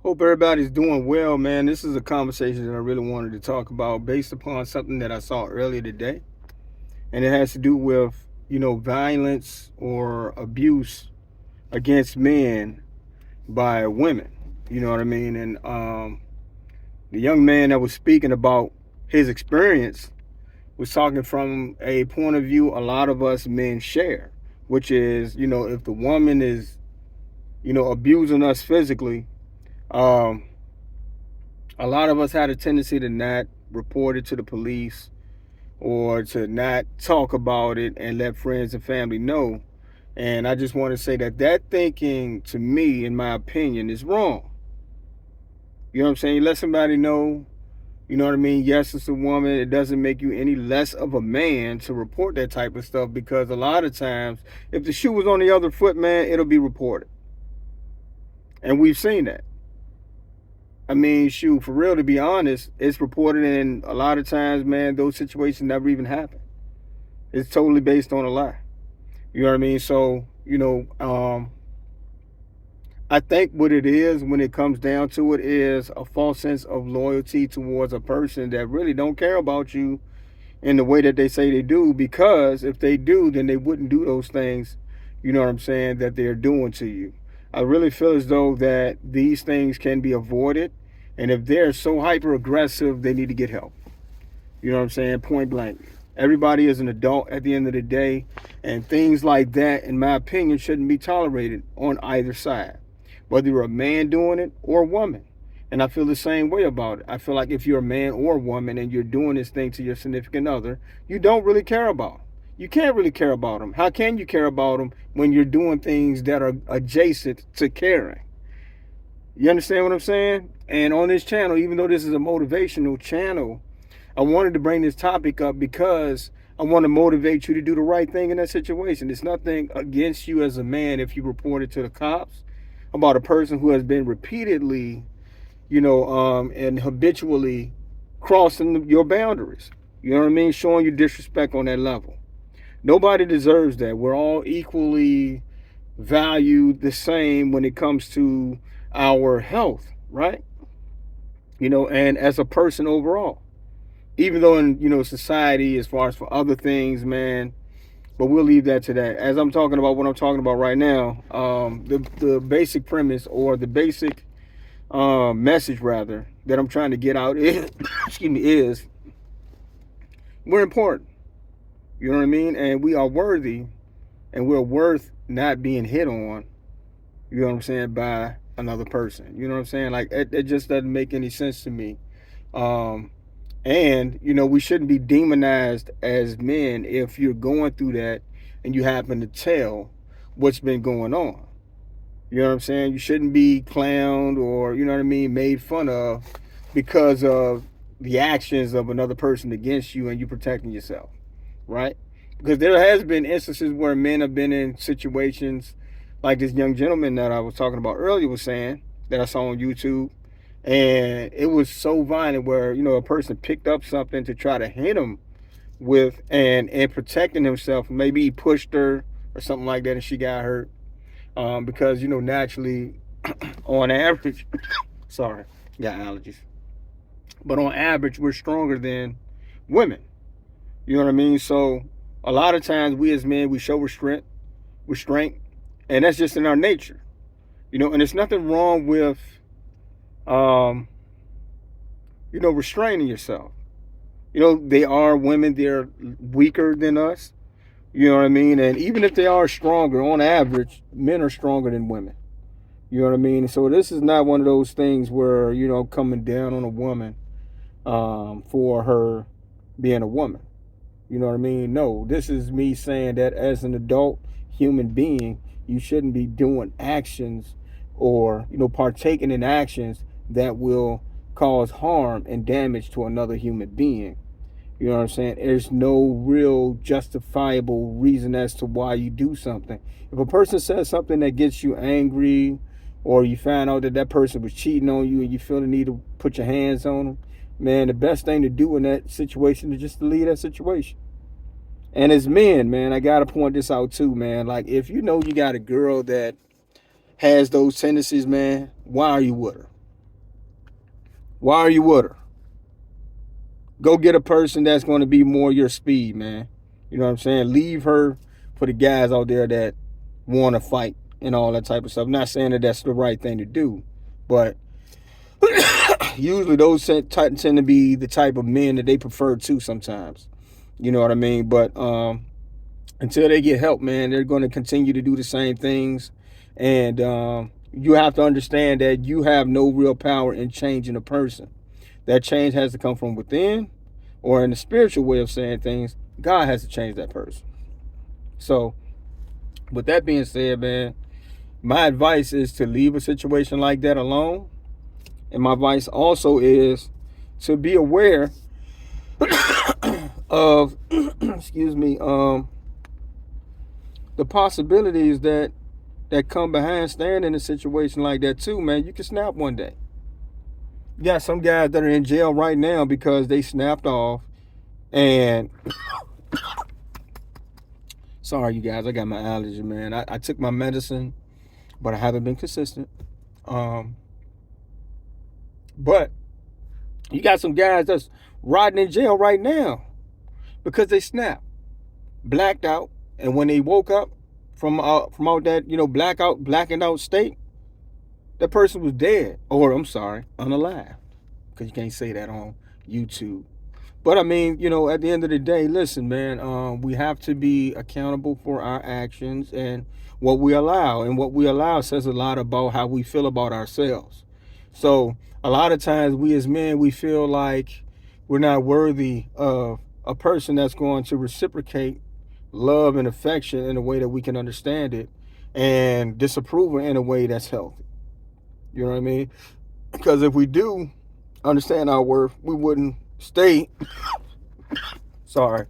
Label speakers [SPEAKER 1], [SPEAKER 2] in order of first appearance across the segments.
[SPEAKER 1] Hope everybody's doing well, man. This is a conversation that I really wanted to talk about based upon something that I saw earlier today. And it has to do with, violence or abuse against men by women. You know what I mean? And the young man that was speaking about his experience was talking from a point of view a lot of us men share, which is, if the woman is, abusing us physically, um, a lot of us had a tendency to not report it to the police or to not talk about it and let friends and family know. And I just want to say that thinking, to me, in my opinion, is wrong. You know what I'm saying? You let somebody know, you know what I mean? Yes, it's a woman. It doesn't make you any less of a man to report that type of stuff, because a lot of times, if the shoe was on the other foot, man, it'll be reported. And we've seen that. I mean, shoot, for real, to be honest, it's reported, and a lot of times, man, those situations never even happen. It's totally based on a lie. You know what I mean? So, I think what it is when it comes down to it is a false sense of loyalty towards a person that really don't care about you in the way that they say they do, because if they do, then they wouldn't do those things, you know what I'm saying, that they're doing to you. I really feel as though that these things can be avoided, and if they're so hyper aggressive, they need to get help. You know what I'm saying? Point blank. Everybody is an adult at the end of the day, and things like that, in my opinion, shouldn't be tolerated on either side, whether you're a man doing it or a woman. And I feel the same way about it. I feel like if you're a man or a woman and you're doing this thing to your significant other, you don't really care about them. You can't really care about them. How can you care about them when you're doing things that are adjacent to caring? You understand what I'm saying? And on this channel, even though this is a motivational channel, I wanted to bring this topic up because I want to motivate you to do the right thing in that situation. It's nothing against you as a man if you report it to the cops about a person who has been repeatedly, and habitually crossing your boundaries. You know what I mean? Showing you disrespect on that level. Nobody deserves that. We're all equally valued the same when it comes to our health, right? And as a person overall. Even though in, society, as far as for other things, man, but we'll leave that to that. As I'm talking about what I'm talking about right now, the basic premise, or the basic message rather, that I'm trying to get out is, excuse me, is we're important. You know what I mean? And we are worthy, and we're worth not being hit on, you know what I'm saying, by another person. You know what I'm saying? Like, it just doesn't make any sense to me. And, we shouldn't be demonized as men if you're going through that and you happen to tell what's been going on. You know what I'm saying? You shouldn't be clowned or, you know what I mean, made fun of because of the actions of another person against you and you protecting yourself, right? Because there has been instances where men have been in situations like this young gentleman that I was talking about earlier was saying, that I saw on YouTube. And it was so violent where, a person picked up something to try to hit him with, and protecting himself. Maybe he pushed her or something like that and she got hurt. Because, naturally, on average, sorry, got allergies. But on average, we're stronger than women. You know what I mean? So a lot of times we as men, we show restraint, and that's just in our nature. And there's nothing wrong with, restraining yourself. They are women, they're weaker than us. You know what I mean? And even if they are stronger, on average, men are stronger than women. You know what I mean? So this is not one of those things where, coming down on a woman for her being a woman. You know what I mean? No, this is me saying that as an adult human being, you shouldn't be doing actions or, partaking in actions that will cause harm and damage to another human being. You know what I'm saying? There's no real justifiable reason as to why you do something. If a person says something that gets you angry, or you find out that that person was cheating on you and you feel the need to put your hands on them, man, the best thing to do in that situation is just to leave that situation. And as men, man, I got to point this out too, man. Like, if you know you got a girl that has those tendencies, man, why are you with her? Why are you with her? Go get a person that's going to be more your speed, man. You know what I'm saying? Leave her for the guys out there that want to fight and all that type of stuff. Not saying that that's the right thing to do, but usually those tend to be the type of men that they prefer too sometimes. You know what I mean? But until they get help, man, they're going to continue to do the same things. And you have to understand that you have no real power in changing a person. That change has to come from within, or in the spiritual way of saying things, God has to change that person. So, with that being said, man, my advice is to leave a situation like that alone. And my advice also is to be aware of, excuse me, the possibilities that come behind staying in a situation like that too, man. You can snap one day. You got some guys that are in jail right now because they snapped off. And sorry, you guys, I got my allergy, man. I took my medicine, but I haven't been consistent. Um, but you got some guys that's rotting in jail right now because they snapped, blacked out, and when they woke up from out that blacking out state, that person was dead, or I'm sorry, unalive, because you can't say that on YouTube. But I mean, at the end of the day, listen, man, we have to be accountable for our actions and what we allow. And what we allow says a lot about how we feel about ourselves. So a lot of times we as men, we feel like we're not worthy of a person that's going to reciprocate love and affection in a way that we can understand it, and disapproval in a way that's healthy. You know what I mean? Because if we do understand our worth, we wouldn't stay, sorry,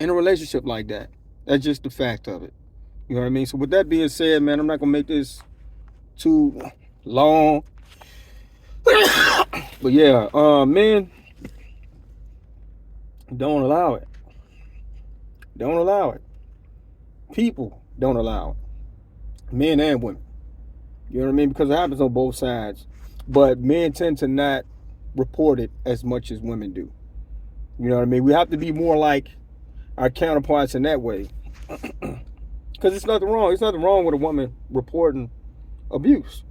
[SPEAKER 1] in a relationship like that. That's just the fact of it. You know what I mean? So with that being said, man, I'm not gonna make this too long. But yeah, men, don't allow it. Don't allow it. People don't allow it. Men and women. You know what I mean? Because it happens on both sides. But men tend to not report it as much as women do. You know what I mean? We have to be more like our counterparts in that way. Because it's nothing wrong. It's nothing wrong with a woman reporting abuse.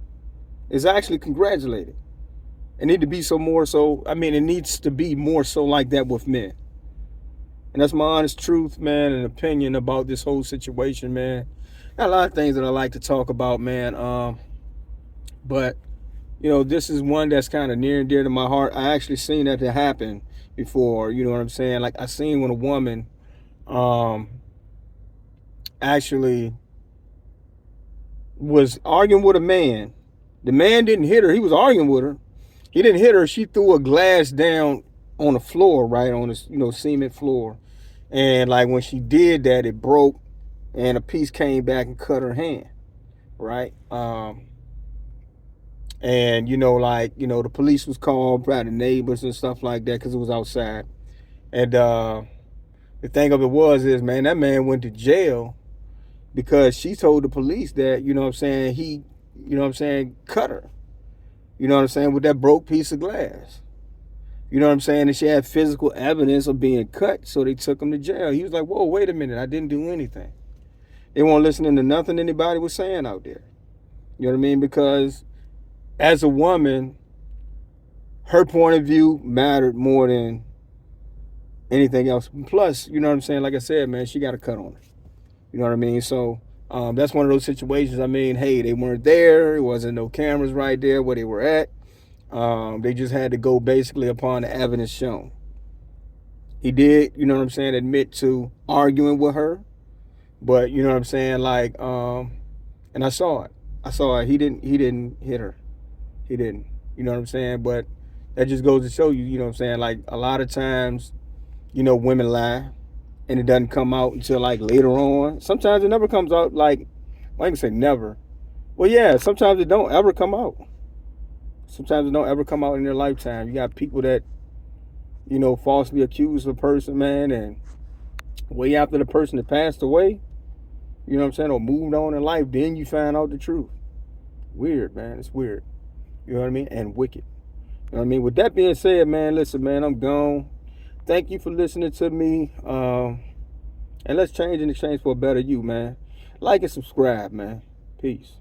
[SPEAKER 1] It's actually congratulated. It need to be so more so. I mean, it needs to be more so like that with men. And that's my honest truth, man, and opinion about this whole situation, man. Got a lot of things that I like to talk about, man. But this is one that's kind of near and dear to my heart. I actually seen that to happen before. You know what I'm saying? Like I seen when a woman, actually was arguing with a man. The man didn't hit her. He was arguing with her. He didn't hit her. She threw a glass down on the floor, right on this, cement floor. And like when she did that, it broke, and a piece came back and cut her hand, right? And the police was called, by the neighbors and stuff like that, because it was outside. And the thing of it is, man, that man went to jail because she told the police that, he, cut her. You know what I'm saying? With that broke piece of glass. You know what I'm saying? And she had physical evidence of being cut, so they took him to jail. He was like, whoa, wait a minute, I didn't do anything. They weren't listening to nothing anybody was saying out there. You know what I mean? Because as a woman, her point of view mattered more than anything else. Plus, you know what I'm saying? Like I said, man, she got a cut on her. You know what I mean? So that's one of those situations. I mean, hey, they weren't there. It wasn't no cameras right there where they were at. They just had to go basically upon the evidence shown. He did, you know what I'm saying, admit to arguing with her. But you know what I'm saying, like, and I saw it. He didn't hit her. He didn't. You know what I'm saying? But that just goes to show you, you know what I'm saying, like a lot of times, women lie, and it doesn't come out until like later on. Sometimes it never comes out, like, I can say never. Well, yeah, sometimes it don't ever come out. Sometimes it don't ever come out in their lifetime. You got people that, falsely accuse a person, man, and way after the person that passed away, you know what I'm saying, or moved on in life, then you find out the truth. Weird, man. It's weird. You know what I mean? And wicked. I mean, with that being said, man, listen, man, I'm gone. Thank you for listening to me. And let's change in exchange for a better you, man. Like and subscribe, man. Peace.